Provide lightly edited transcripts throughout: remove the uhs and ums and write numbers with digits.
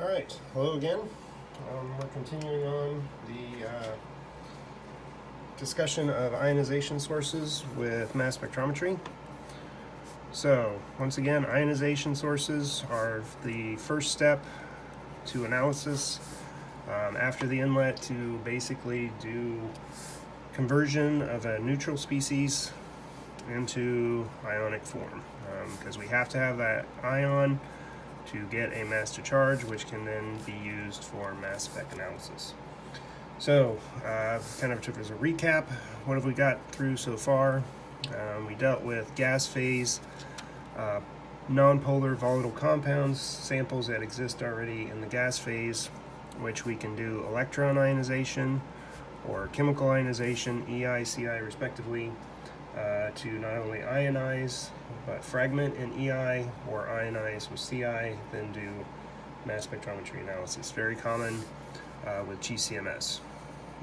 All right, hello again. We're continuing on the discussion of ionization sources with mass spectrometry. So, once again, ionization sources are the first step to analysis after the inlet to basically do conversion of a neutral species into ionic form, because we have to have that ion to get a mass to charge, which can then be used for mass spec analysis. So, kind of as a recap, what have we got through so far? We dealt with gas phase, nonpolar volatile compounds, samples that exist already in the gas phase, which we can do electron ionization or chemical ionization, EI, CI respectively, to not only ionize but fragment in EI or ionize with CI, then do mass spectrometry analysis. Very common with GCMS.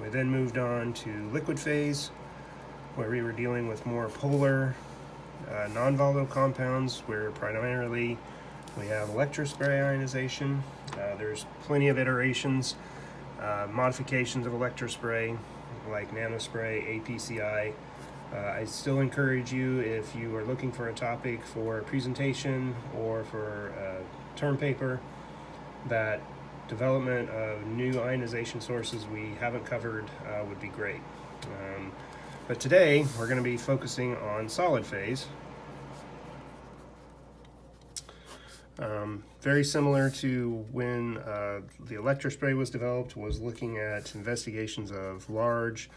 We then moved on to liquid phase, where we were dealing with more polar, non-volatile compounds, where primarily we have electrospray ionization. There's plenty of iterations, modifications of electrospray, like nanospray, APCI. I still encourage you, if you are looking for a topic for a presentation or for a term paper, that development of new ionization sources we haven't covered would be great. But today we're going to be focusing on solid phase. Very similar to when the electrospray was developed, was looking at investigations of large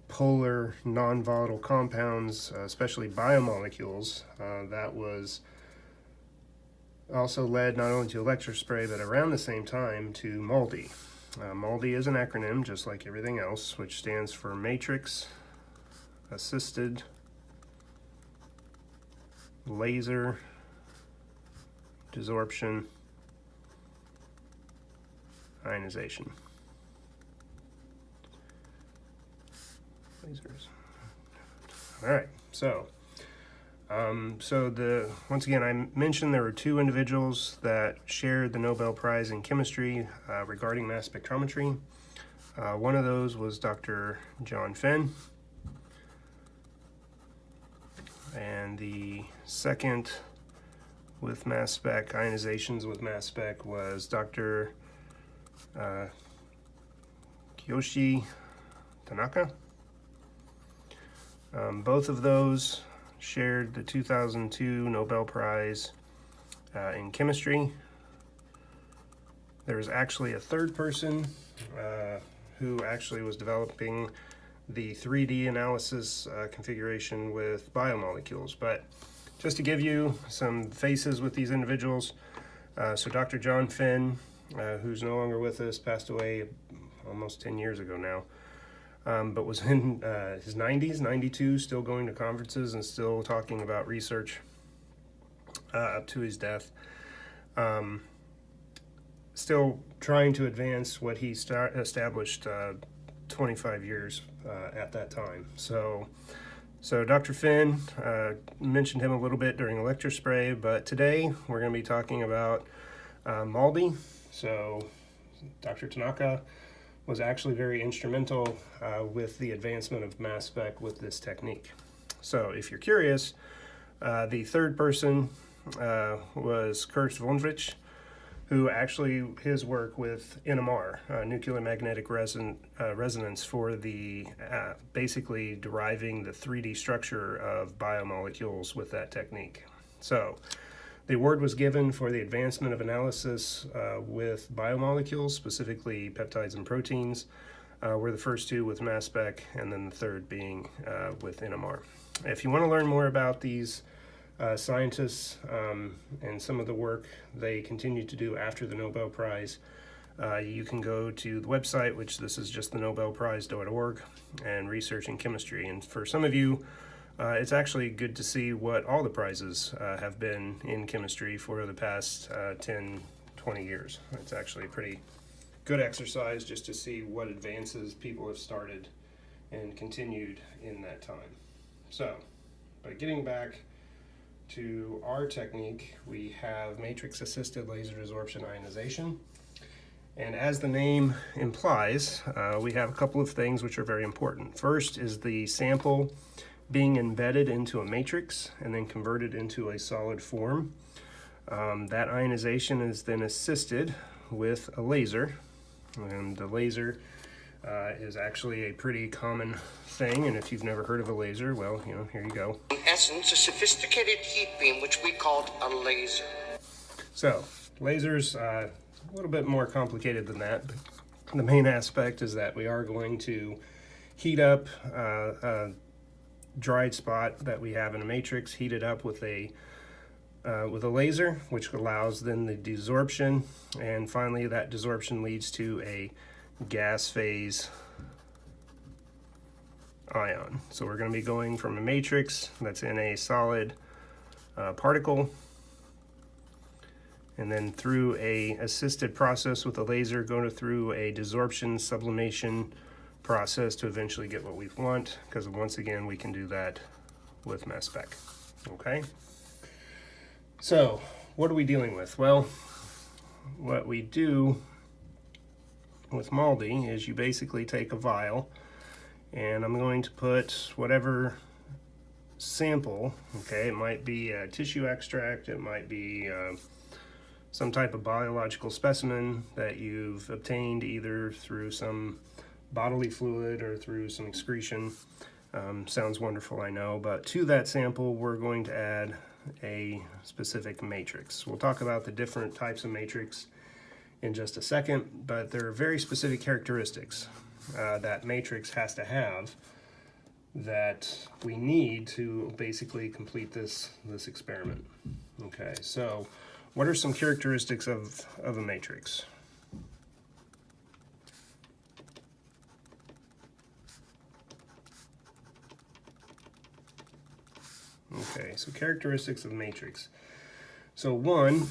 polar non-volatile compounds, especially biomolecules. That was also led not only to electrospray, but around the same time to MALDI. MALDI is an acronym, just like everything else, which stands for Matrix Assisted Laser Desorption Ionization. Lasers. All right, so once again, I mentioned there were two individuals that shared the Nobel Prize in Chemistry regarding mass spectrometry. One of those was Dr. John Fenn, and the second with mass spec, ionizations with mass spec, was Dr. Kiyoshi Tanaka. Both of those shared the 2002 Nobel Prize in Chemistry. There's actually a third person who actually was developing the 3D analysis configuration with biomolecules. But just to give you some faces with these individuals, so Dr. John Fenn, who's no longer with us, passed away almost 10 years ago now. But was in his 90s, 92, still going to conferences and still talking about research up to his death. Still trying to advance what he established 25 years at that time. So Dr. Fenn, mentioned him a little bit during electrospray, but today we're going to be talking about MALDI. So Dr. Tanaka was actually very instrumental with the advancement of mass spec with this technique. So if you're curious, the third person was Kurt Vonvich, who actually, his work with NMR, nuclear magnetic resonance, for the basically deriving the 3D structure of biomolecules with that technique. So the award was given for the advancement of analysis with biomolecules, specifically peptides and proteins, were the first two with mass spec, and then the third being with NMR. If you want to learn more about these scientists and some of the work they continue to do after the Nobel Prize, you can go to the website, which this is just the nobelprize.org, and research in chemistry. And for some of you, it's actually good to see what all the prizes have been in chemistry for the past 10, 20 years. It's actually a pretty good exercise just to see what advances people have started and continued in that time. So, by getting back to our technique, we have matrix-assisted laser desorption ionization. And as the name implies, we have a couple of things which are very important. First is the sample being embedded into a matrix and then converted into a solid form. That ionization is then assisted with a laser, and the laser is actually a pretty common thing, and if you've never heard of a laser, well, you know, here you go. In essence, a sophisticated heat beam, which we called a laser. So, lasers, a little bit more complicated than that, but the main aspect is that we are going to heat up a dried spot that we have in a matrix, heat it up with a laser, which allows then the desorption, and finally that desorption leads to a gas phase ion. So we're going to be going from a matrix that's in a solid particle, and then through a assisted process with a laser, going through a desorption sublimation process to eventually get what we want, because once again we can do that with mass spec. Okay, so what are we dealing with? Well, what we do with MALDI is you basically take a vial, and I'm going to put whatever sample, okay, it might be a tissue extract, it might be some type of biological specimen that you've obtained either through some bodily fluid or through some excretion. Sounds wonderful, I know, but to that sample we're going to add a specific matrix. We'll talk about the different types of matrix in just a second, but there are very specific characteristics that matrix has to have that we need to basically complete this experiment. Okay, so what are some characteristics of a matrix? Okay, so characteristics of matrix. So one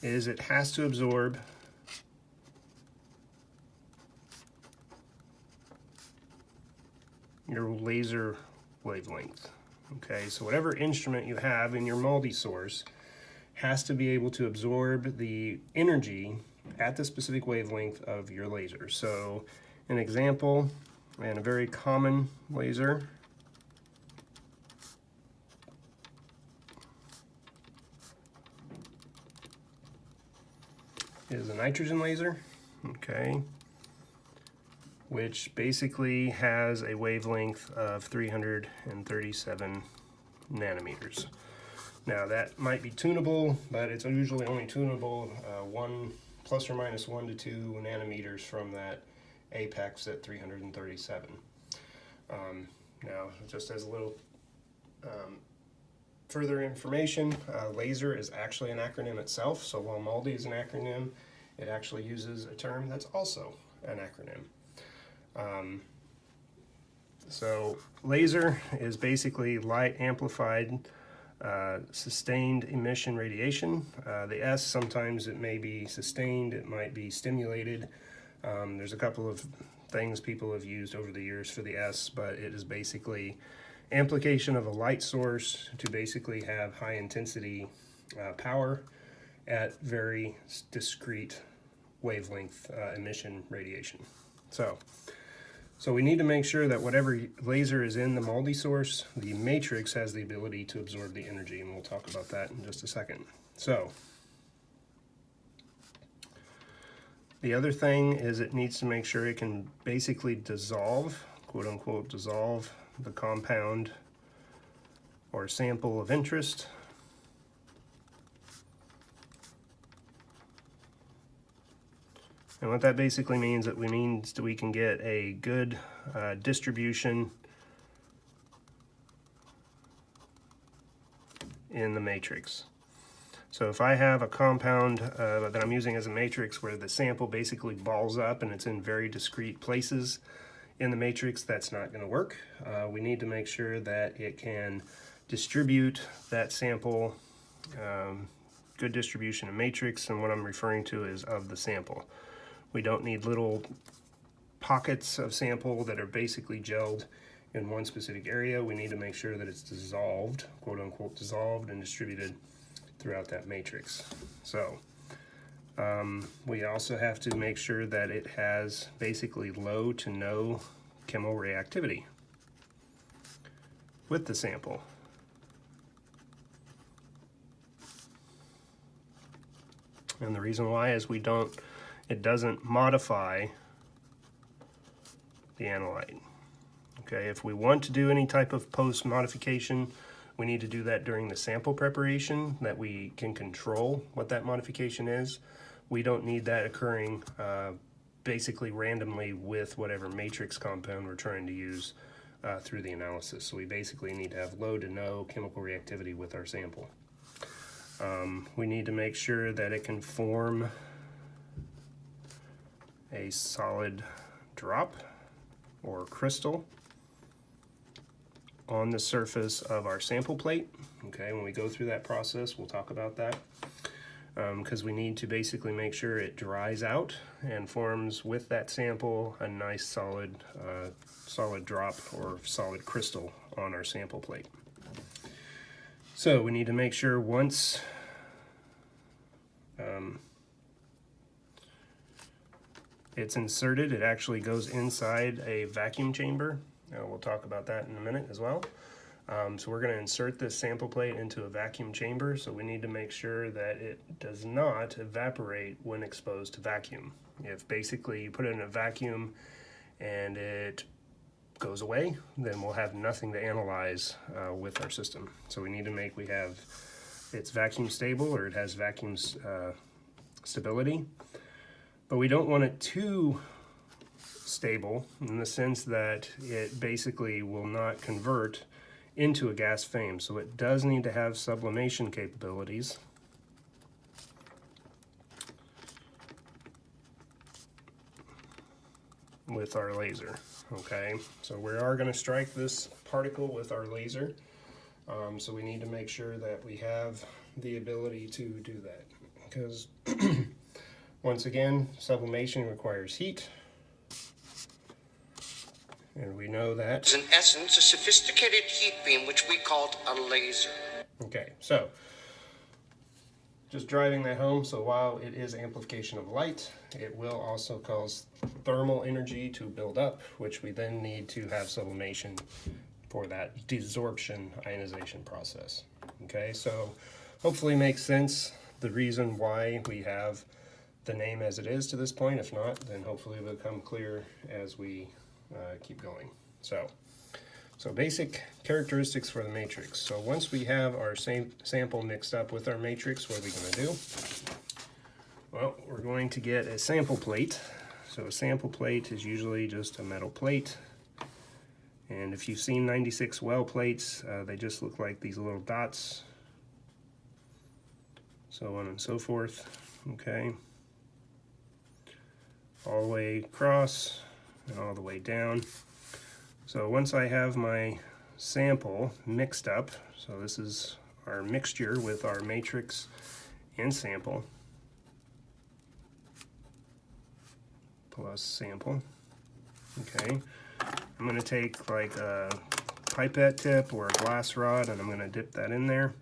is it has to absorb your laser wavelength. Okay, so whatever instrument you have in your MALDI source has to be able to absorb the energy at the specific wavelength of your laser. So an example, and a very common laser, is a nitrogen laser, okay, which basically has a wavelength of 337 nanometers. Now that might be tunable, but it's usually only tunable one plus or minus 1 to 2 nanometers from that apex at 337. Now, just as a little further information, laser is actually an acronym itself, so while MALDI is an acronym, it actually uses a term that's also an acronym. So laser is basically light amplified sustained emission radiation. The S, sometimes it may be sustained, it might be stimulated. There's a couple of things people have used over the years for the S, but it is basically amplification of a light source to basically have high intensity power at very discrete wavelength emission radiation. So we need to make sure that whatever laser is in the MALDI source, the matrix has the ability to absorb the energy, and we'll talk about that in just a second. So the other thing is it needs to make sure it can basically dissolve, quote unquote, dissolve the compound or sample of interest. And what that basically means that we can get a good distribution in the matrix. So if I have a compound that I'm using as a matrix where the sample basically balls up and it's in very discrete places in the matrix, that's not going to work. We need to make sure that it can distribute that sample, good distribution in matrix, and what I'm referring to is of the sample. We don't need little pockets of sample that are basically gelled in one specific area. We need to make sure that it's dissolved, quote unquote, dissolved and distributed throughout that matrix. So We also have to make sure that it has basically low to no chemoreactivity with the sample. And the reason why is it doesn't modify the analyte. Okay, if we want to do any type of post modification, we need to do that during the sample preparation, that we can control what that modification is. We don't need that occurring basically randomly with whatever matrix compound we're trying to use through the analysis. So we basically need to have low to no chemical reactivity with our sample. We need to make sure that it can form a solid drop or crystal on the surface of our sample plate. Okay, when we go through that process, we'll talk about that, because we need to basically make sure it dries out and forms with that sample a nice solid drop or solid crystal on our sample plate. So we need to make sure once it's inserted, it actually goes inside a vacuum chamber. We'll talk about that in a minute as well. So we're going to insert this sample plate into a vacuum chamber, so we need to make sure that it does not evaporate when exposed to vacuum. If basically you put it in a vacuum and it goes away, then we'll have nothing to analyze with our system. So we need to make it's vacuum stable, or it has vacuum stability, but we don't want it too stable in the sense that it basically will not convert into a gas phase. So it does need to have sublimation capabilities. With our laser. Okay, so we are going to strike this particle with our laser. So we need to make sure that we have the ability to do that, because once again, sublimation requires heat, and we know that. It's in essence a sophisticated heat beam which we called a laser. Okay, so just driving that home, so while it is amplification of light, it will also cause thermal energy to build up, which we then need to have sublimation for that desorption ionization process. Okay, so hopefully makes sense the reason why we have the name as it is to this point. If not, then hopefully it will become clear as we keep going. So basic characteristics for the matrix. So once we have our sample mixed up with our matrix, what are we going to do? Well, we're going to get a sample plate. So a sample plate is usually just a metal plate. And if you've seen 96 well plates, they just look like these little dots. So on and so forth. Okay. All the way across and all the way down. So once I have my sample mixed up, so this is our mixture with our matrix and sample, plus sample. Okay, I'm going to take like a pipette tip or a glass rod, and I'm going to dip that in there,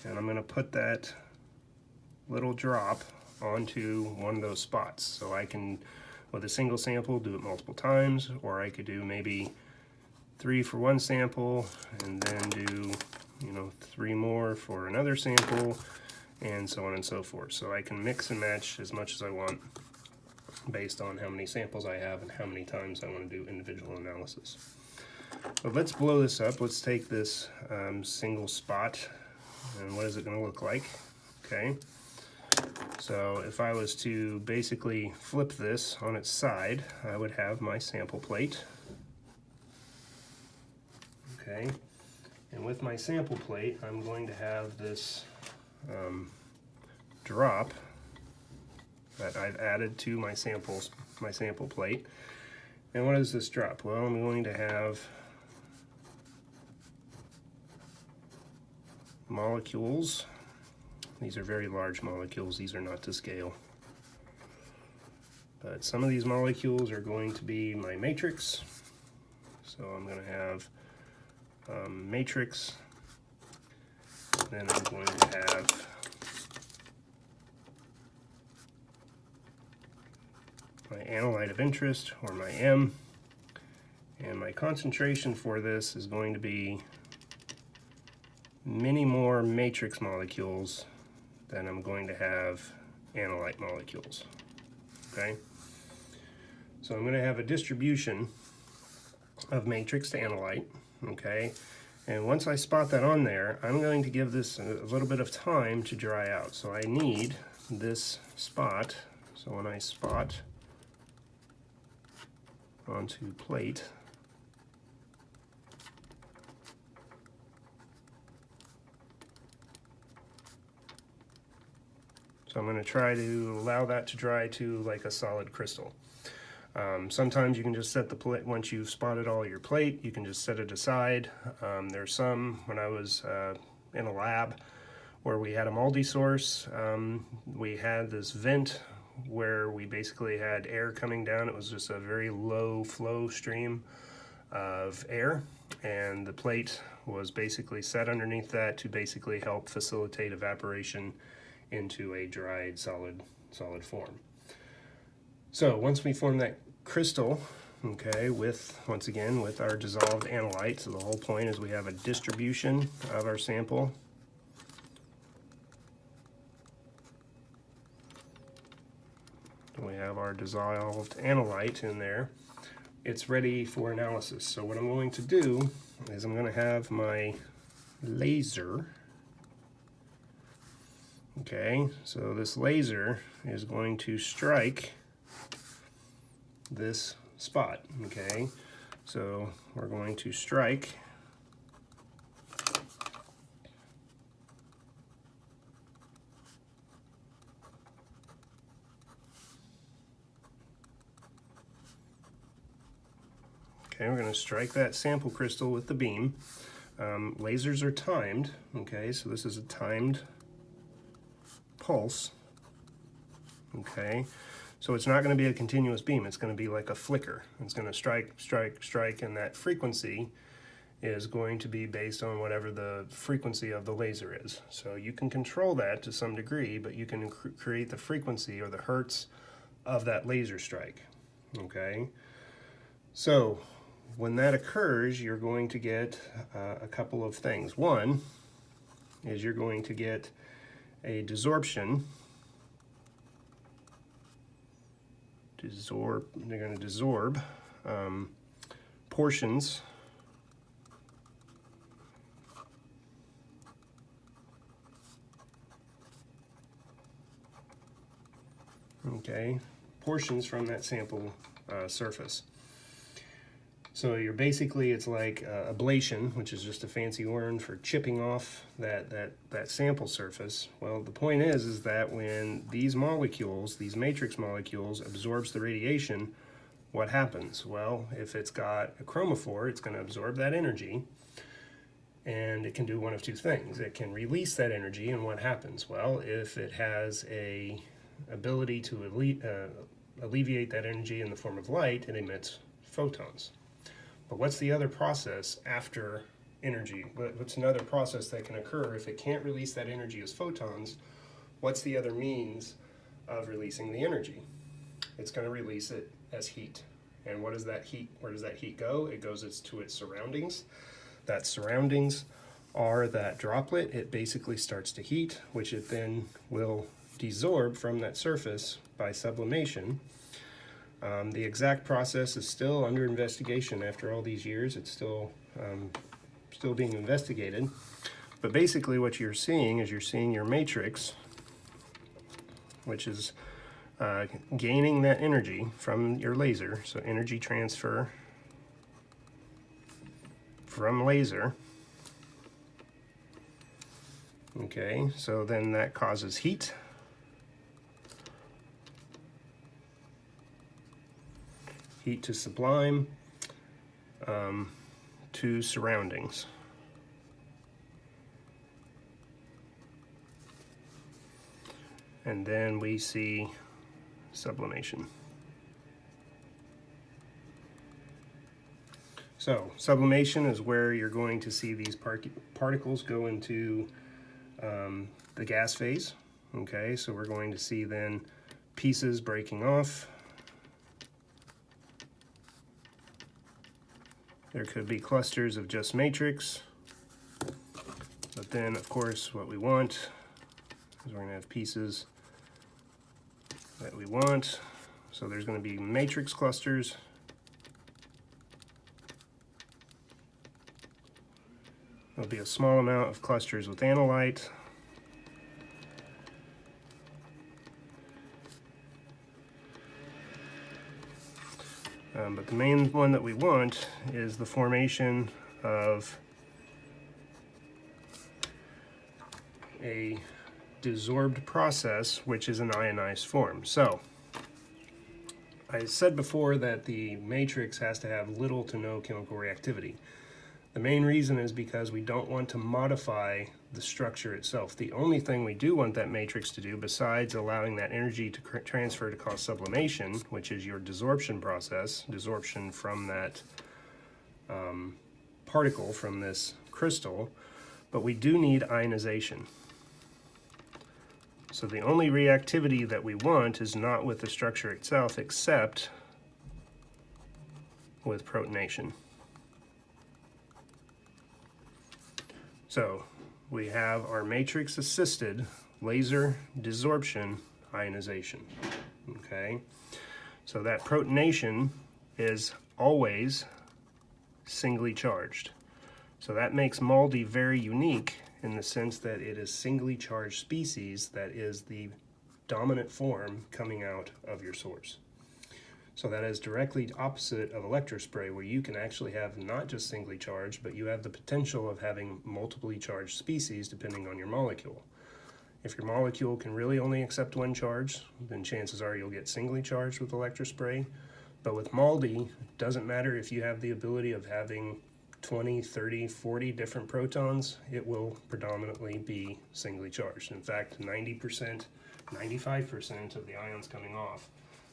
and I'm going to put that little drop onto one of those spots. So I can, with a single sample, do it multiple times, or I could do maybe 3 for one sample and then do 3 more for another sample, and so on and so forth. So I can mix and match as much as I want based on how many samples I have and how many times I want to do individual analysis. But let's blow this up. Let's take this single spot, and what is it going to look like? Okay, so if I was to basically flip this on its side, I would have my sample plate. Okay, and with my sample plate, I'm going to have this drop that I've added to my sample plate. And what is this drop? Well, I'm going to have molecules. These are very large molecules. These are not to scale. But some of these molecules are going to be my matrix. So I'm going to have matrix. Then I'm going to have my analyte of interest, or my M, and my concentration for this is going to be many more matrix molecules than I'm going to have analyte molecules. Okay? So I'm going to have a distribution of matrix to analyte, okay? And once I spot that on there, I'm going to give this a little bit of time to dry out. So I need this spot. So when I spot onto plate, so I'm going to try to allow that to dry to like a solid crystal. Sometimes you can just set the plate, once you've spotted all your plate, you can just set it aside. There's some, when I was in a lab where we had a MALDI source, we had this vent where we basically had air coming down. It was just a very low flow stream of air, and the plate was basically set underneath that to basically help facilitate evaporation into a dried solid form. So once we form that crystal, okay, with, once again, with our dissolved analyte, so the whole point is we have a distribution of our sample. We have our dissolved analyte in there. It's ready for analysis. So what I'm going to do is I'm going to have my laser. Okay, so this laser is going to strike this spot. Okay, so we're going to strike okay, we're going to strike that sample crystal with the beam. Lasers are timed. Okay, so this is a timed pulse. Okay, so it's not going to be a continuous beam. It's going to be like a flicker. It's going to strike, strike, strike, and that frequency is going to be based on whatever the frequency of the laser is. So you can control that to some degree, but you can create the frequency or the hertz of that laser strike. Okay, so when that occurs, you're going to get a couple of things. One is you're going to get a desorption. They're going to desorb portions portions from that sample surface. So you're basically, it's like ablation, which is just a fancy word for chipping off that sample surface. Well, the point is that when these molecules, these matrix molecules, absorbs the radiation, what happens? Well, if it's got a chromophore, it's going to absorb that energy, and it can do one of two things. It can release that energy, and what happens? Well, if it has a ability to alleviate that energy in the form of light, it emits photons. But what's the other process after energy? What's another process that can occur if it can't release that energy as photons? What's the other means of releasing the energy? It's going to release it as heat. And what is that heat? Where does that heat go? It goes to its surroundings. That surroundings are that droplet. It basically starts to heat, which it then will desorb from that surface by sublimation. The exact process is still under investigation after all these years. It's still being investigated. But basically what you're seeing is you're seeing your matrix, which is gaining that energy from your laser. So energy transfer from laser. Okay, so then that causes heat. Heat to sublime, to surroundings. And then we see sublimation. So sublimation is where you're going to see these particles go into the gas phase. Okay, so we're going to see then pieces breaking off, There could be clusters of just matrix, but then of course what we want is we're going to have pieces that we want. So there's going to be matrix clusters. There'll be a small amount of clusters with analyte. But the main one that we want is the formation of a desorbed process, which is an ionized form. So I said before that the matrix has to have little to no chemical reactivity. The main reason is because we don't want to modify the structure itself. The only thing we do want that matrix to do, besides allowing that energy to transfer to cause sublimation, which is your desorption process, desorption from that particle, from this crystal, but we do need ionization. So the only reactivity that we want is not with the structure itself, except with protonation. So we have our matrix-assisted laser desorption ionization. Okay, so that protonation is always singly charged. So that makes MALDI very unique in the sense that it is singly charged species that is the dominant form coming out of your source. So that is directly opposite of electrospray, where you can actually have not just singly charged, but you have the potential of having multiply charged species depending on your molecule. If your molecule can really only accept one charge, then chances are you'll get singly charged with electrospray. But with MALDI, it doesn't matter if you have the ability of having 20, 30, 40 different protons, it will predominantly be singly charged. In fact, 90%, 95% of the ions coming off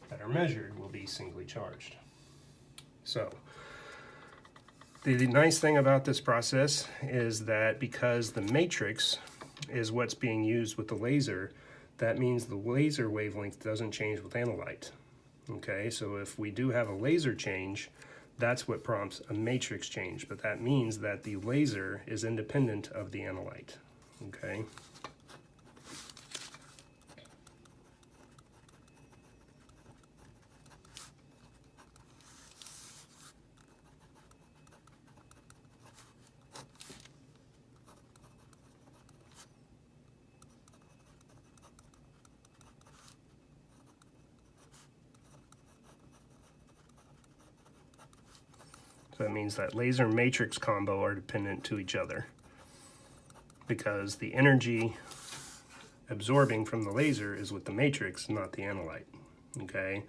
that are measured will be singly charged. So the nice thing about this process is that because the matrix is what's being used with the laser, that means the laser wavelength doesn't change with analyte. Okay, so if we do have a laser change, that's what prompts a matrix change, but that means that the laser is independent of the analyte. Okay. So that means that laser matrix combo are dependent to each other because the energy absorbing from the laser is with the matrix, not the analyte. Okay,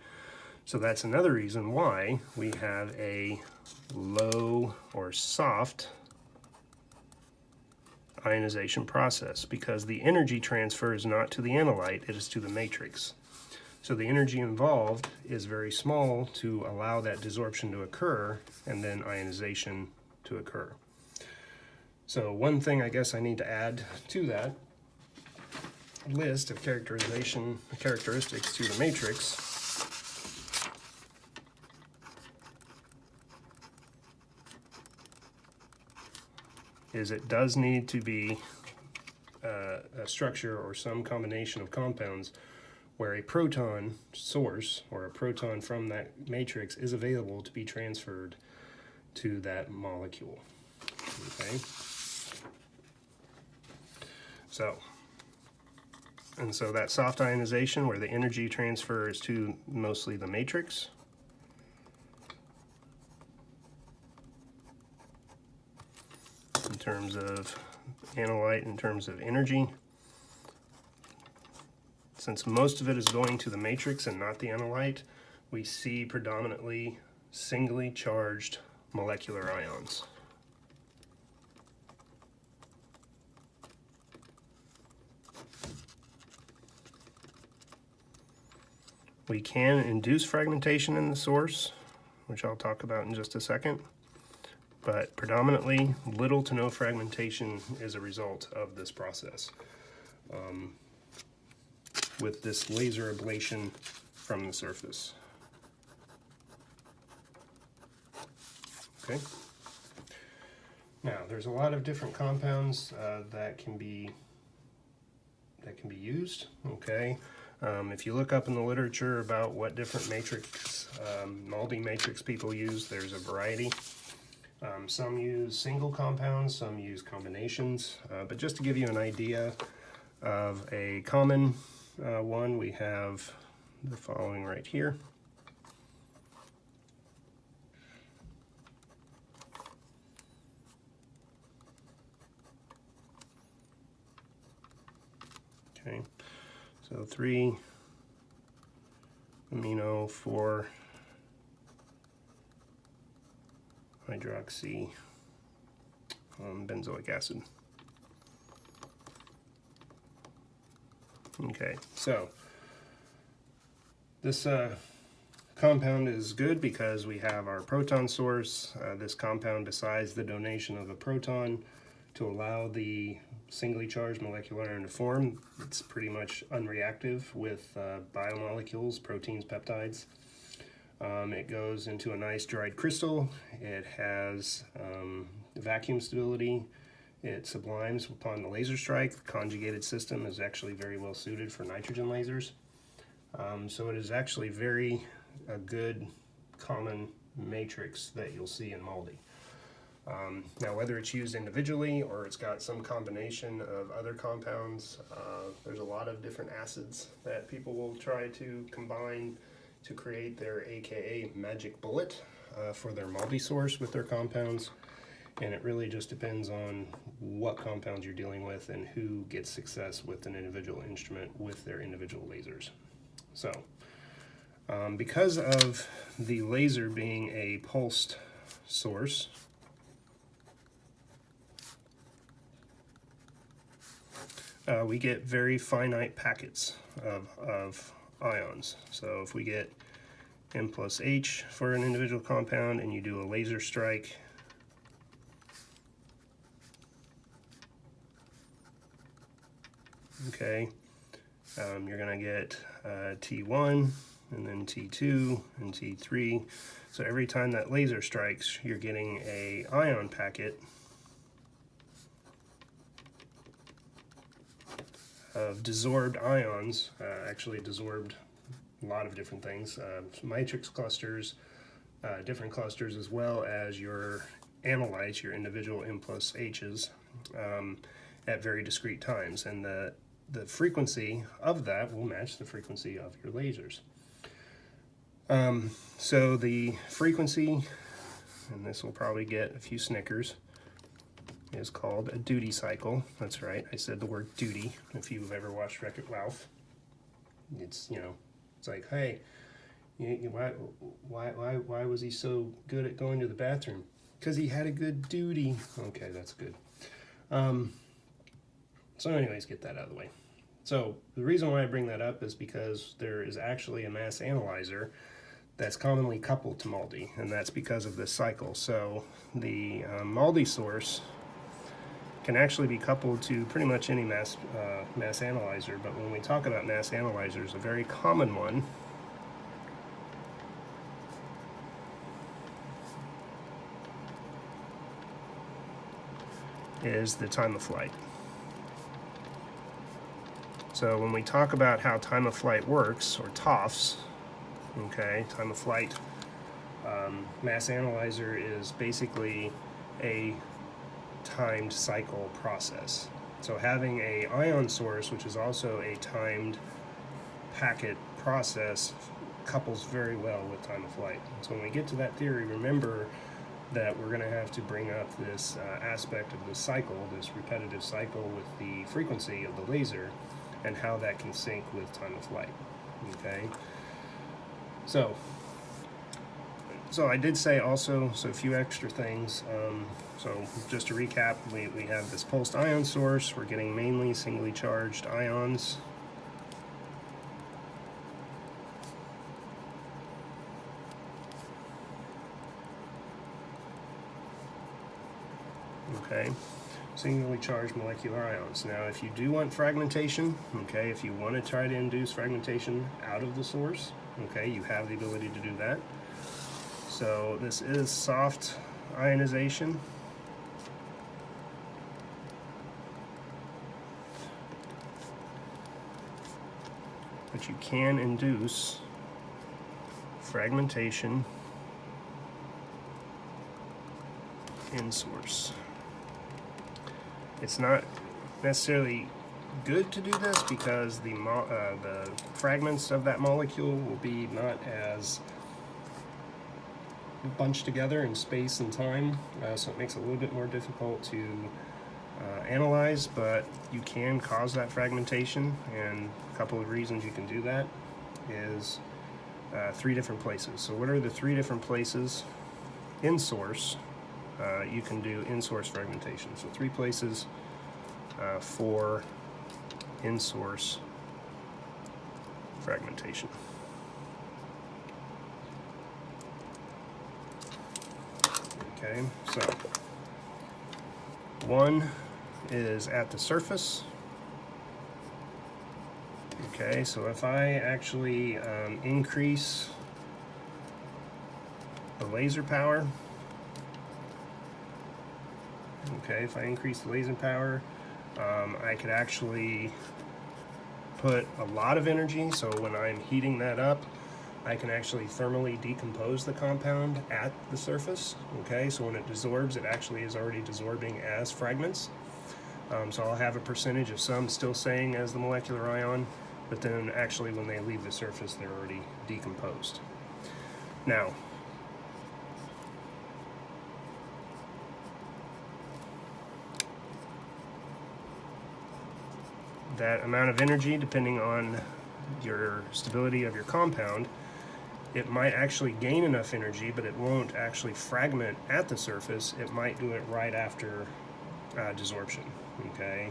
so that's another reason why we have a low or soft ionization process, because the energy transfer is not to the analyte, it is to the matrix. So the energy involved is very small to allow that desorption to occur and then ionization to occur. So one thing I guess I need to add to that list of characteristics to the matrix is it does need to be a structure or some combination of compounds where a proton source or a proton from that matrix is available to be transferred to that molecule. Okay. So that soft ionization where the energy transfer is to mostly the matrix. In terms of analyte, in terms of energy, since most of it is going to the matrix and not the analyte, we see predominantly singly charged molecular ions. We can induce fragmentation in the source, which I'll talk about in just a second, but predominantly little to no fragmentation is a result of this process. With this laser ablation from the surface. Okay. Now, there's a lot of different compounds that can be used. Okay, if you look up in the literature about what different matrix, MALDI matrix people use, there's a variety. Some use single compounds, some use combinations. But just to give you an idea of a common one, we have the following right here. Okay, so 3 amino 4 hydroxy benzoic acid. Okay, so this compound is good because we have our proton source. This compound, besides the donation of a proton to allow the singly charged molecular ion to form, it's pretty much unreactive with biomolecules, proteins, peptides. It goes into a nice dried crystal. It has vacuum stability. It sublimes upon the laser strike. The conjugated system is actually very well suited for nitrogen lasers. So it is actually a good common matrix that you'll see in MALDI. Now, whether it's used individually or it's got some combination of other compounds, there's a lot of different acids that people will try to combine to create their AKA magic bullet for their MALDI source with their compounds. And it really just depends on what compounds you're dealing with and who gets success with an individual instrument with their individual lasers. So, because of the laser being a pulsed source, we get very finite packets of ions. So if we get N plus H for an individual compound and you do a laser strike, okay, you're going to get T1 and then T2 and T3. So every time that laser strikes, you're getting a ion packet of desorbed ions, actually desorbed a lot of different things, matrix clusters, different clusters, as well as your analytes, your individual N plus H's, at very discrete times. And the frequency of that will match the frequency of your lasers. So the frequency, and this will probably get a few snickers, is called a duty cycle. That's right, I said the word duty. If you've ever watched Wreck-It Ralph, it's, you know, it's like, hey, why was he so good at going to the bathroom? Because he had a good duty. Okay, that's good. So anyways, get that out of the way. So the reason why I bring that up is because there is actually a mass analyzer that's commonly coupled to MALDI, and that's because of this cycle. So the MALDI source can actually be coupled to pretty much any mass analyzer, but when we talk about mass analyzers, a very common one is the time of flight. So when we talk about how time of flight works, or TOFs, okay, time of flight, mass analyzer is basically a timed cycle process. So having a ion source, which is also a timed packet process, couples very well with time of flight. So when we get to that theory, remember that we're going to have to bring up this aspect of the cycle, this repetitive cycle, with the frequency of the laser and how that can sync with time of flight. Okay, so I did say also, so a few extra things. So just to recap, we have this pulsed ion source. We're getting mainly singly charged ions. Okay, singly charged molecular ions. Now, if you do want fragmentation, okay, if you want to try to induce fragmentation out of the source, okay, you have the ability to do that. So this is soft ionization. but you can induce fragmentation in source. It's not necessarily good to do this because the fragments of that molecule will be not as bunched together in space and time, so it makes it a little bit more difficult to analyze, but you can cause that fragmentation, and a couple of reasons you can do that is 3 different places. So what are the 3 different places in source you can do in-source fragmentation? So 3 places for in-source fragmentation. Okay, so one is at the surface. Okay, so if I actually increase the laser power, okay, if I increase the laser power, I could actually put a lot of energy, so when I'm heating that up, I can actually thermally decompose the compound at the surface. Okay, so when it desorbs, it actually is already desorbing as fragments. So I'll have a percentage of some still staying as the molecular ion, but then actually when they leave the surface, they're already decomposed. Now, that amount of energy, depending on your stability of your compound, it might actually gain enough energy, but it won't actually fragment at the surface. It might do it right after desorption, okay?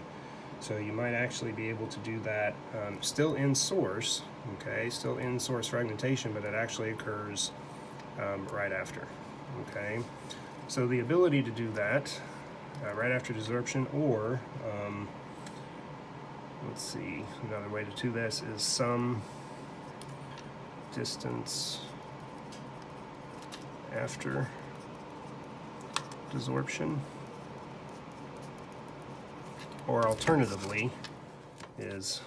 So you might actually be able to do that still in source, okay? Still in source fragmentation, but it actually occurs right after, okay? So the ability to do that right after desorption, or let's see, another way to do this is some distance after desorption, or alternatively is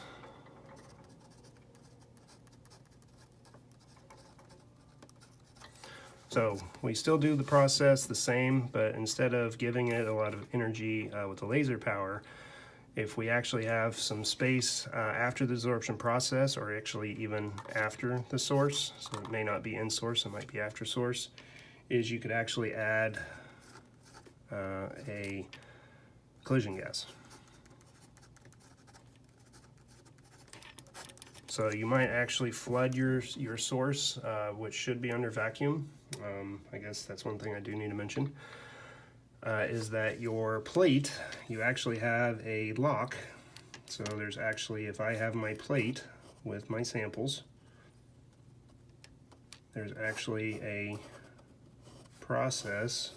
so we still do the process the same, but instead of giving it a lot of energy with the laser power, if we actually have some space after the desorption process, or actually even after the source, so it may not be in source, it might be after source, is you could actually add a collision gas. So you might actually flood your source, which should be under vacuum. I guess that's one thing I do need to mention. Is that your plate, you actually have a lock. So there's actually, if I have my plate with my samples, there's actually a process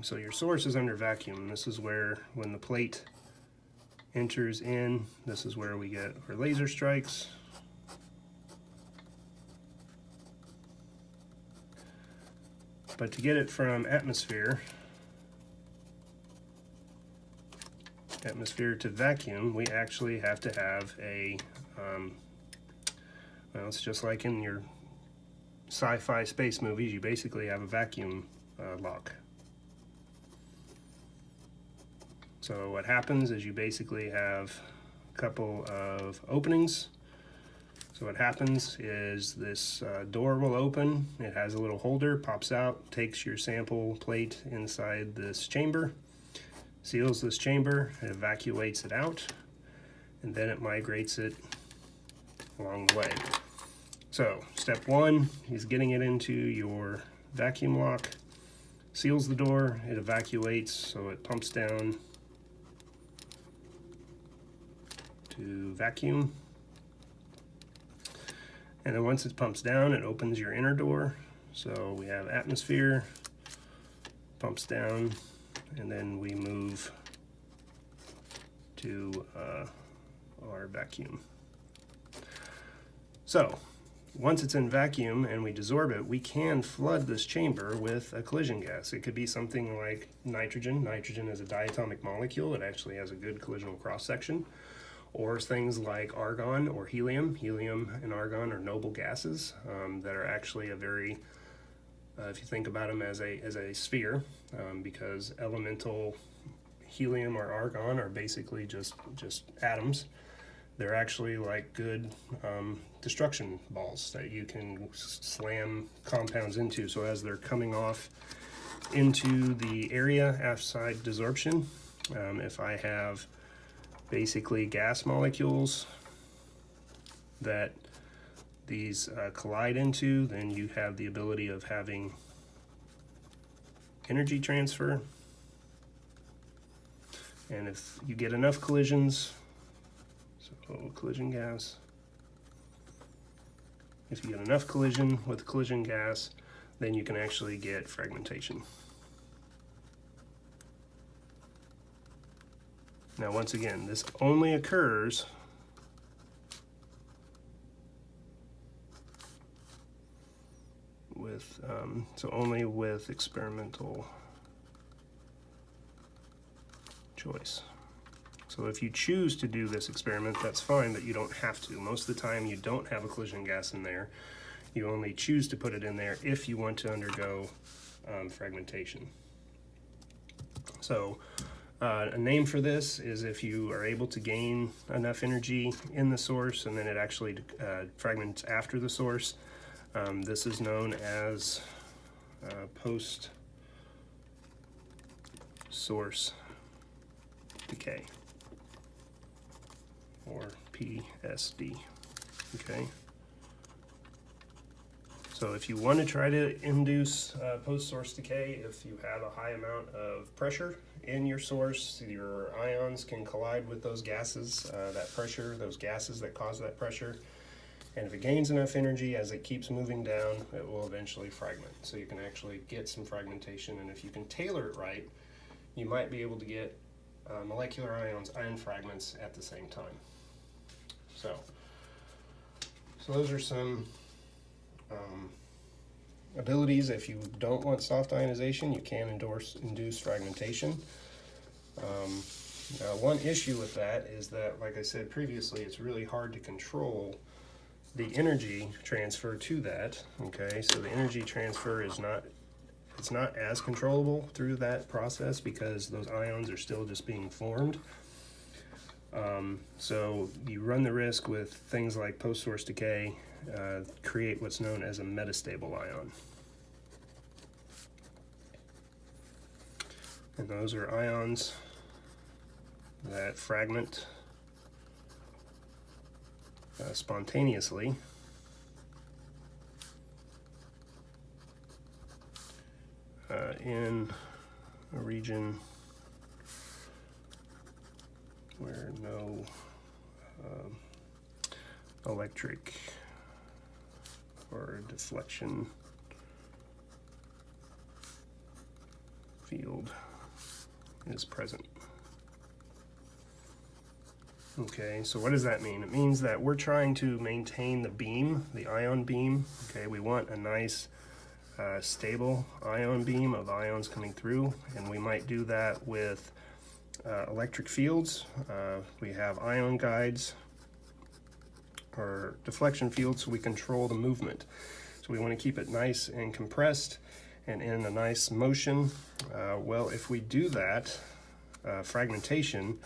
so your source is under vacuum. This is where, when the plate enters in, this is where we get our laser strikes. But to get it from atmosphere to vacuum, we actually have to have a, well, it's just like in your sci-fi space movies, you basically have a vacuum lock. So what happens is you basically have a couple of openings. So what happens is this door will open, it has a little holder, pops out, takes your sample plate inside this chamber, seals this chamber, and evacuates it out, and then it migrates it along the way. So step 1 is getting it into your vacuum lock, seals the door, it evacuates, so it pumps down to vacuum. And then once it pumps down, it opens your inner door. So we have atmosphere, pumps down, and then we move to our vacuum. So once it's in vacuum and we desorb it, we can flood this chamber with a collision gas. It could be something like nitrogen. Nitrogen is a diatomic molecule. It actually has a good collisional cross-section. Or things like argon or helium. Helium and argon are noble gases that are actually a very, if you think about them as a sphere, because elemental helium or argon are basically just atoms. They're actually like good destruction balls that you can slam compounds into. So as they're coming off into the area outside desorption, if I have basically gas molecules that these collide into, then you have the ability of having energy transfer. And if you get enough collisions, so collision gas, if you get enough collision with collision gas, then you can actually get fragmentation. Now once again, this only occurs with, only with experimental choice. So if you choose to do this experiment, that's fine, but you don't have to. Most of the time you don't have a collision gas in there. You only choose to put it in there if you want to undergo fragmentation. So a name for this is if you are able to gain enough energy in the source and then it actually fragments after the source. This is known as post-source decay, or PSD, okay? So if you want to try to induce post-source decay, if you have a high amount of pressure in your source, your ions can collide with those gases, that pressure, those gases that cause that pressure. And if it gains enough energy as it keeps moving down, it will eventually fragment. So you can actually get some fragmentation, and if you can tailor it right, you might be able to get molecular ions and fragments at the same time. So those are some abilities. If you don't want soft ionization, you can induce fragmentation. Now one issue with that is that, like I said previously, it's really hard to control the energy transfer to that, okay? So the energy transfer is not, it's not as controllable through that process because those ions are still just being formed. So you run the risk with things like post-source decay, create what's known as a metastable ion. And those are ions that fragment spontaneously in a region where no electric or deflection field is present. Okay, so what does that mean? It means that we're trying to maintain the beam, the ion beam. Okay, we want a nice stable ion beam of ions coming through, and we might do that with electric fields. We have ion guides or deflection fields, so we control the movement. So we want to keep it nice and compressed and in a nice motion. Well, if we do that, fragmentation,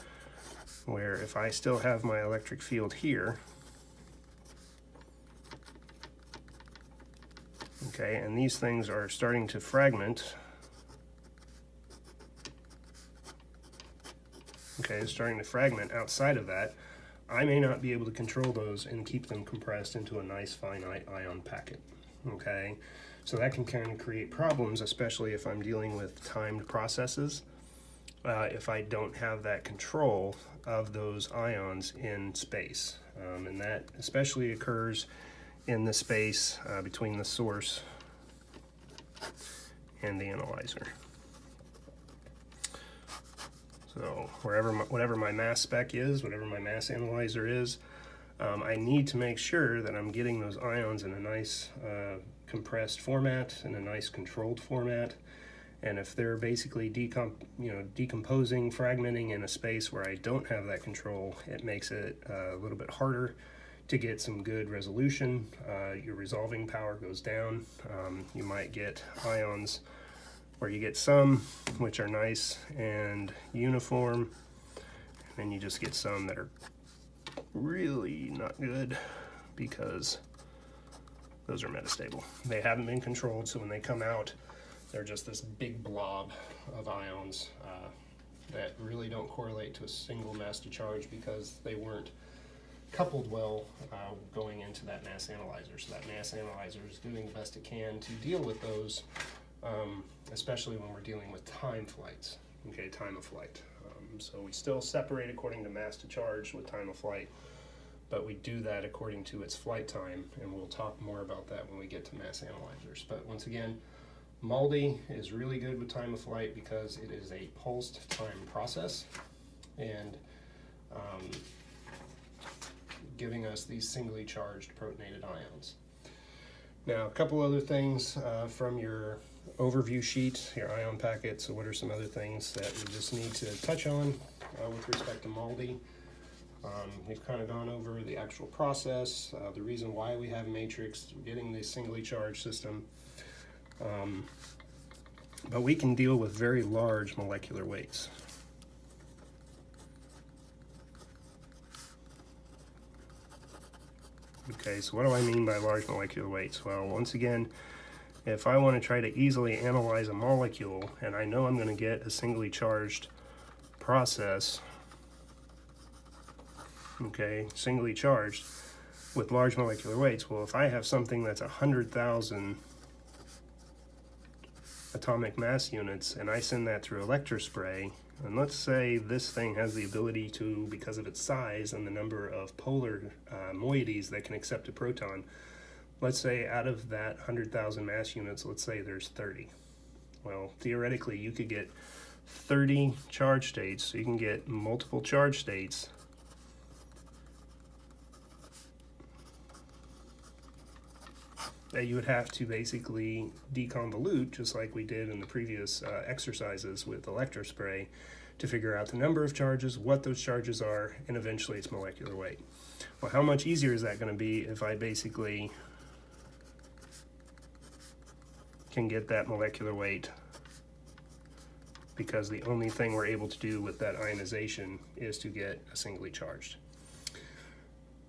where if I still have my electric field here, okay, and these things are starting to fragment, okay, it's starting to fragment outside of that, I may not be able to control those and keep them compressed into a nice finite ion packet, okay? So that can kind of create problems, especially if I'm dealing with timed processes, if I don't have that control of those ions in space. And that especially occurs in the space between the source and the analyzer. So whatever my mass spec is, whatever my mass analyzer is, I need to make sure that I'm getting those ions in a nice compressed format, in a nice controlled format. And if they're basically decomposing, fragmenting in a space where I don't have that control, it makes it a little bit harder to get some good resolution. Your resolving power goes down. You might get ions where you get some which are nice and uniform, and then you just get some that are really not good because those are metastable. They haven't been controlled, so when they come out, they're just this big blob of ions that really don't correlate to a single mass to charge because they weren't coupled well going into that mass analyzer. So that mass analyzer is doing the best it can to deal with those, especially when we're dealing with time flights, okay, time of flight. So we still separate according to mass to charge with time of flight, but we do that according to its flight time, and we'll talk more about that when we get to mass analyzers. But once again, MALDI is really good with time of flight because it is a pulsed time process, and giving us these singly charged protonated ions. Now, a couple other things from your overview sheet, your ion packet. So what are some other things that we just need to touch on with respect to MALDI? We've kind of gone over the actual process, the reason why we have matrix, getting the singly charged system. But we can deal with very large molecular weights. Okay, so what do I mean by large molecular weights? Well, once again, if I want to try to easily analyze a molecule and I know I'm going to get a singly charged process, okay, singly charged with large molecular weights, well, if I have something that's 100,000 atomic mass units and I send that through electrospray, and let's say this thing has the ability to, because of its size and the number of polar moieties that can accept a proton, let's say out of that 100,000 mass units, let's say there's 30. Well, theoretically, you could get 30 charge states, so you can get multiple charge states that you would have to basically deconvolute, just like we did in the previous exercises with electrospray, to figure out the number of charges, what those charges are, and eventually its molecular weight. Well, how much easier is that going to be if I basically can get that molecular weight, because the only thing we're able to do with that ionization is to get a singly charged.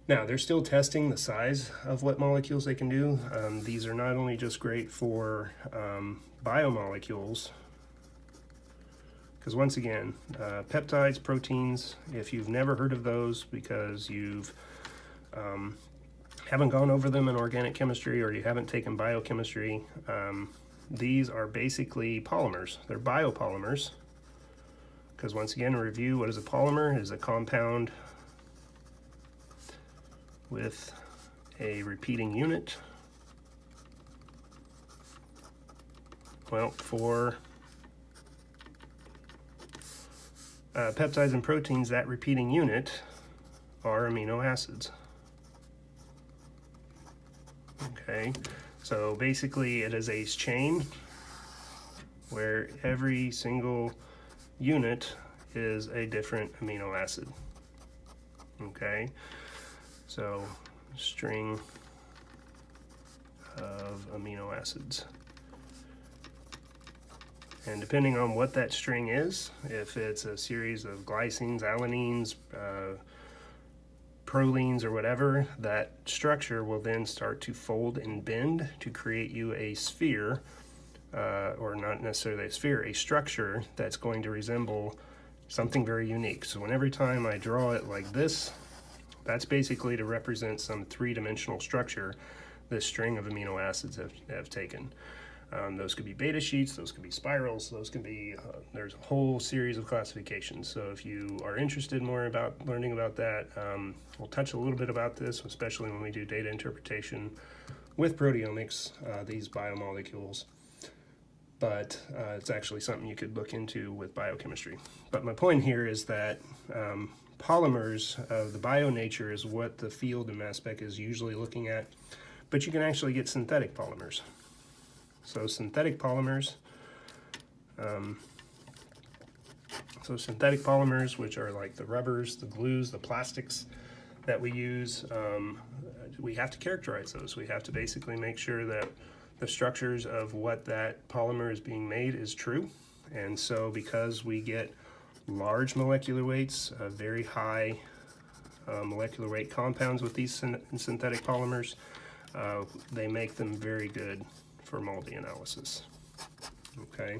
Now, they're still testing the size of what molecules they can do. These are not only just great for biomolecules, because once again, peptides, proteins, if you've never heard of those because you've haven't gone over them in organic chemistry or you haven't taken biochemistry, these are basically polymers. They're biopolymers, because once again, in review, what is a polymer? It is a compound with a repeating unit. Well, for peptides and proteins, that repeating unit are amino acids. Okay, so basically it is a chain where every single unit is a different amino acid. Okay, so string of amino acids. And depending on what that string is, if it's a series of glycines, alanines, prolines, or whatever, that structure will then start to fold and bend to create you a sphere, or not necessarily a sphere, a structure that's going to resemble something very unique. So every time I draw it like this, that's basically to represent some three-dimensional structure this string of amino acids have taken. Those could be beta sheets, those could be spirals, those can be, there's a whole series of classifications. So if you are interested more about learning about that, we'll touch a little bit about this, especially when we do data interpretation with proteomics, these biomolecules. but it's actually something you could look into with biochemistry. But my point here is that polymers, the bio nature is what the field in mass spec is usually looking at, but you can actually get synthetic polymers. So synthetic polymers, which are like the rubbers, the glues, the plastics that we use, we have to characterize those. We have to basically make sure that the structures of what that polymer is being made is true. And so because we get large molecular weights, very high molecular weight compounds with these synthetic polymers, they make them very good for MALDI analysis. Okay.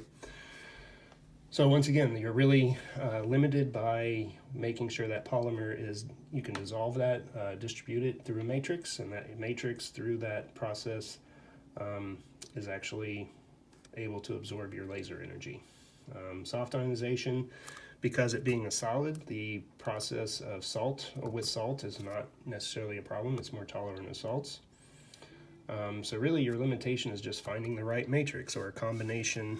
So once again, you're really limited by making sure that polymer is, you can dissolve that, distribute it through a matrix, and that matrix through that process is actually able to absorb your laser energy. Soft ionization, because it being a solid, the process of with salt is not necessarily a problem. It's more tolerant of salts. So really your limitation is just finding the right matrix or a combination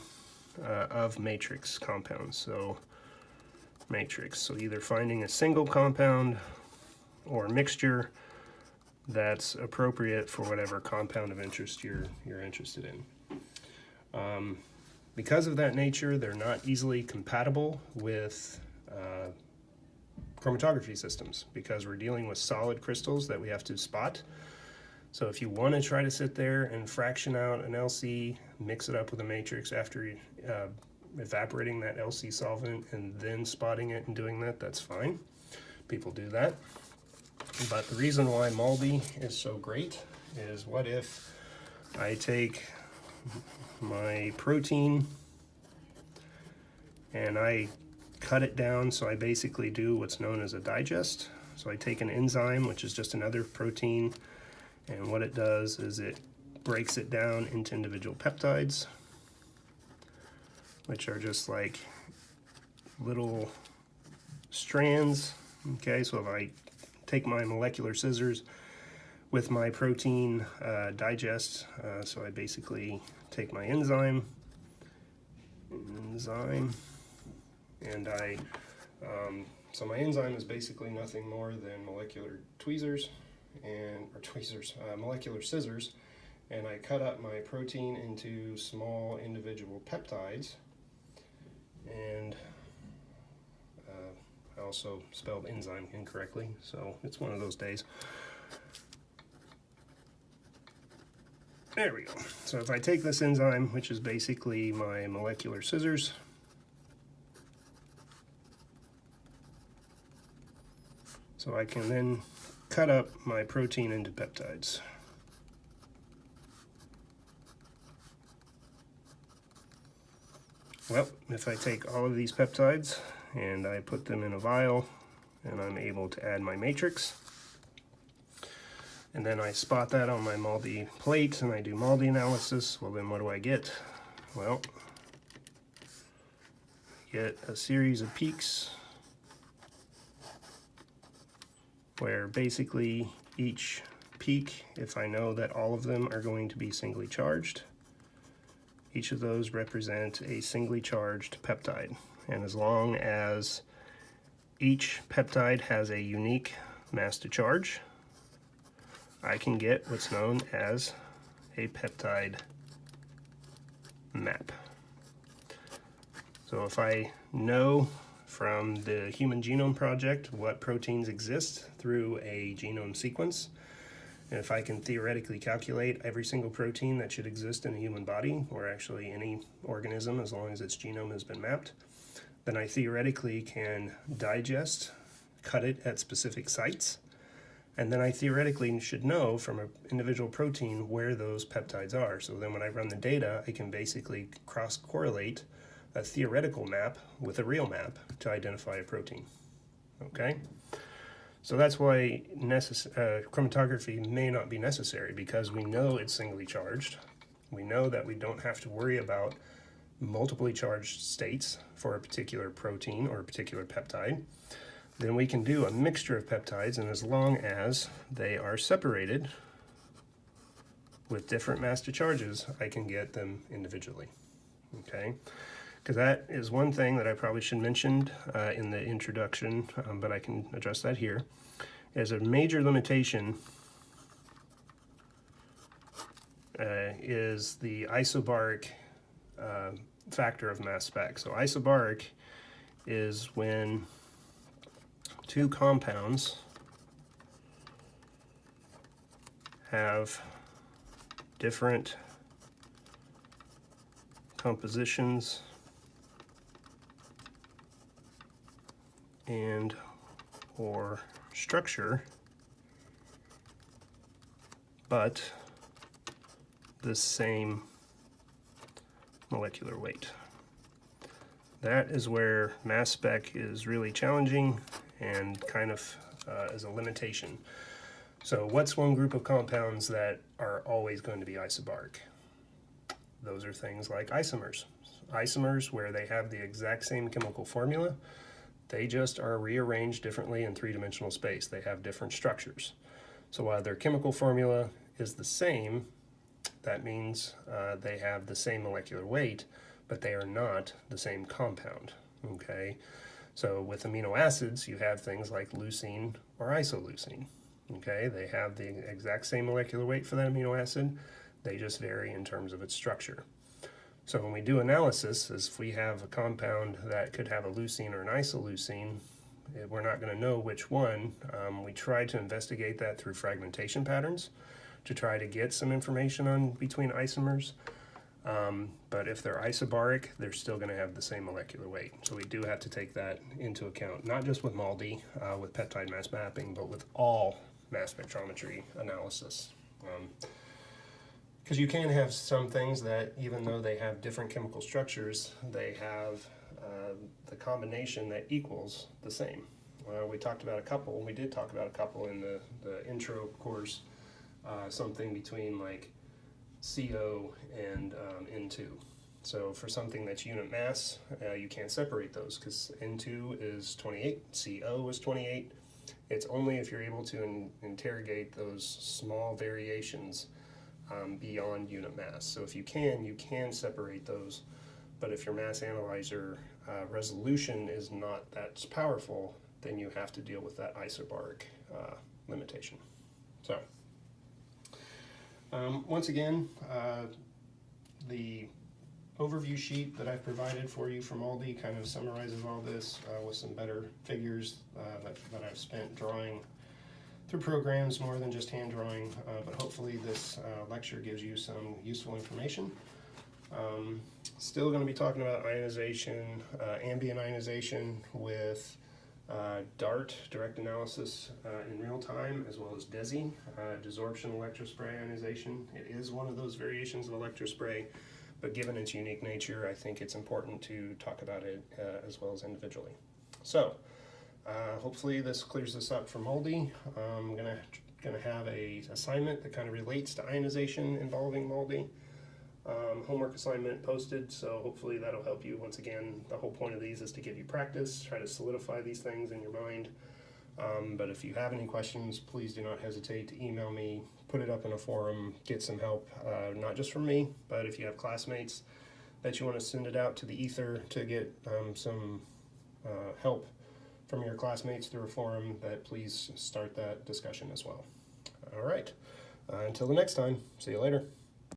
of matrix compounds. So matrix, so either finding a single compound or mixture that's appropriate for whatever compound of interest you're interested in. Because of that nature, they're not easily compatible with chromatography systems, because we're dealing with solid crystals that we have to spot. So if you want to try to sit there and fraction out an LC, mix it up with a matrix after evaporating that LC solvent and then spotting it and doing that, that's fine. People do that. But the reason why MALDI is so great is, what if I take my protein and I cut it down, so I basically do what's known as a digest. So I take an enzyme, which is just another protein, and what it does is it breaks it down into individual peptides, which are just like little strands. Okay, so if I take my molecular scissors with my protein digest, so I basically take my enzyme, and so my enzyme is basically nothing more than molecular tweezers, molecular scissors, and I cut up my protein into small individual peptides, and I also spelled enzyme incorrectly, so it's one of those days. There we go. So if I take this enzyme, which is basically my molecular scissors, so I can then cut up my protein into peptides. Well, if I take all of these peptides and I put them in a vial, and I'm able to add my matrix, and then I spot that on my MALDI plate and I do MALDI analysis, well then what do I get? Well, I get a series of peaks where basically each peak, if I know that all of them are going to be singly charged, each of those represent a singly charged peptide. And as long as each peptide has a unique mass to charge, I can get what's known as a peptide map. So if I know from the Human Genome Project what proteins exist through a genome sequence, and if I can theoretically calculate every single protein that should exist in a human body, or actually any organism as long as its genome has been mapped, then I theoretically can digest, cut it at specific sites, and then I theoretically should know from an individual protein where those peptides are. So then when I run the data, I can basically cross-correlate a theoretical map with a real map to identify a protein. Okay? So that's why chromatography may not be necessary, because we know it's singly charged. We know that we don't have to worry about multiply charged states for a particular protein or a particular peptide. Then we can do a mixture of peptides, and as long as they are separated with different mass to charges, I can get them individually. okay? Because that is one thing that I probably should mention in the introduction, but I can address that here. As a major limitation is the isobaric factor of mass spec. So isobaric is when two compounds have different compositions and or structure, but the same molecular weight. That is where mass spec is really challenging and kind of is a limitation. So what's one group of compounds that are always going to be isobaric? Those are things like isomers. Isomers where they have the exact same chemical formula, they just are rearranged differently in three-dimensional space. They have different structures. So while their chemical formula is the same, that means they have the same molecular weight, but they are not the same compound, okay? So with amino acids, you have things like leucine or isoleucine, okay? They have the exact same molecular weight for that amino acid, they just vary in terms of its structure. So when we do analysis, if we have a compound that could have a leucine or an isoleucine, we're not going to know which one. We try to investigate that through fragmentation patterns to try to get some information on between isomers. But if they're isobaric, they're still going to have the same molecular weight. So we do have to take that into account, not just with MALDI, with peptide mass mapping, but with all mass spectrometry analysis. Because you can have some things that, even though they have different chemical structures, they have the combination that equals the same. We talked about a couple, we did talk about a couple in the intro course, something between like CO and N2. So for something that's unit mass, you can't separate those because N2 is 28, CO is 28. It's only if you're able to interrogate those small variations beyond unit mass. So if you can separate those, but if your mass analyzer resolution is not that powerful, then you have to deal with that isobaric limitation. So once again, the overview sheet that I've provided for you from MALDI kind of summarizes all this with some better figures that I've spent drawing through programs more than just hand drawing, but hopefully this lecture gives you some useful information. Still going to be talking about ionization, ambient ionization with DART, direct analysis in real time, as well as DESI, desorption electrospray ionization. It is one of those variations of electrospray, but given its unique nature, I think it's important to talk about it as well as individually. So, hopefully this clears this up for MALDI. I'm gonna have a assignment that kind of relates to ionization involving MALDI. Homework assignment posted, so hopefully that'll help you. Once again, the whole point of these is to give you practice, try to solidify these things in your mind. But if you have any questions, please do not hesitate to email me, put it up in a forum, get some help, not just from me, but if you have classmates that you want to send it out to the ether to get some help from your classmates through a forum, that please start that discussion as well. All right, until the next time, see you later.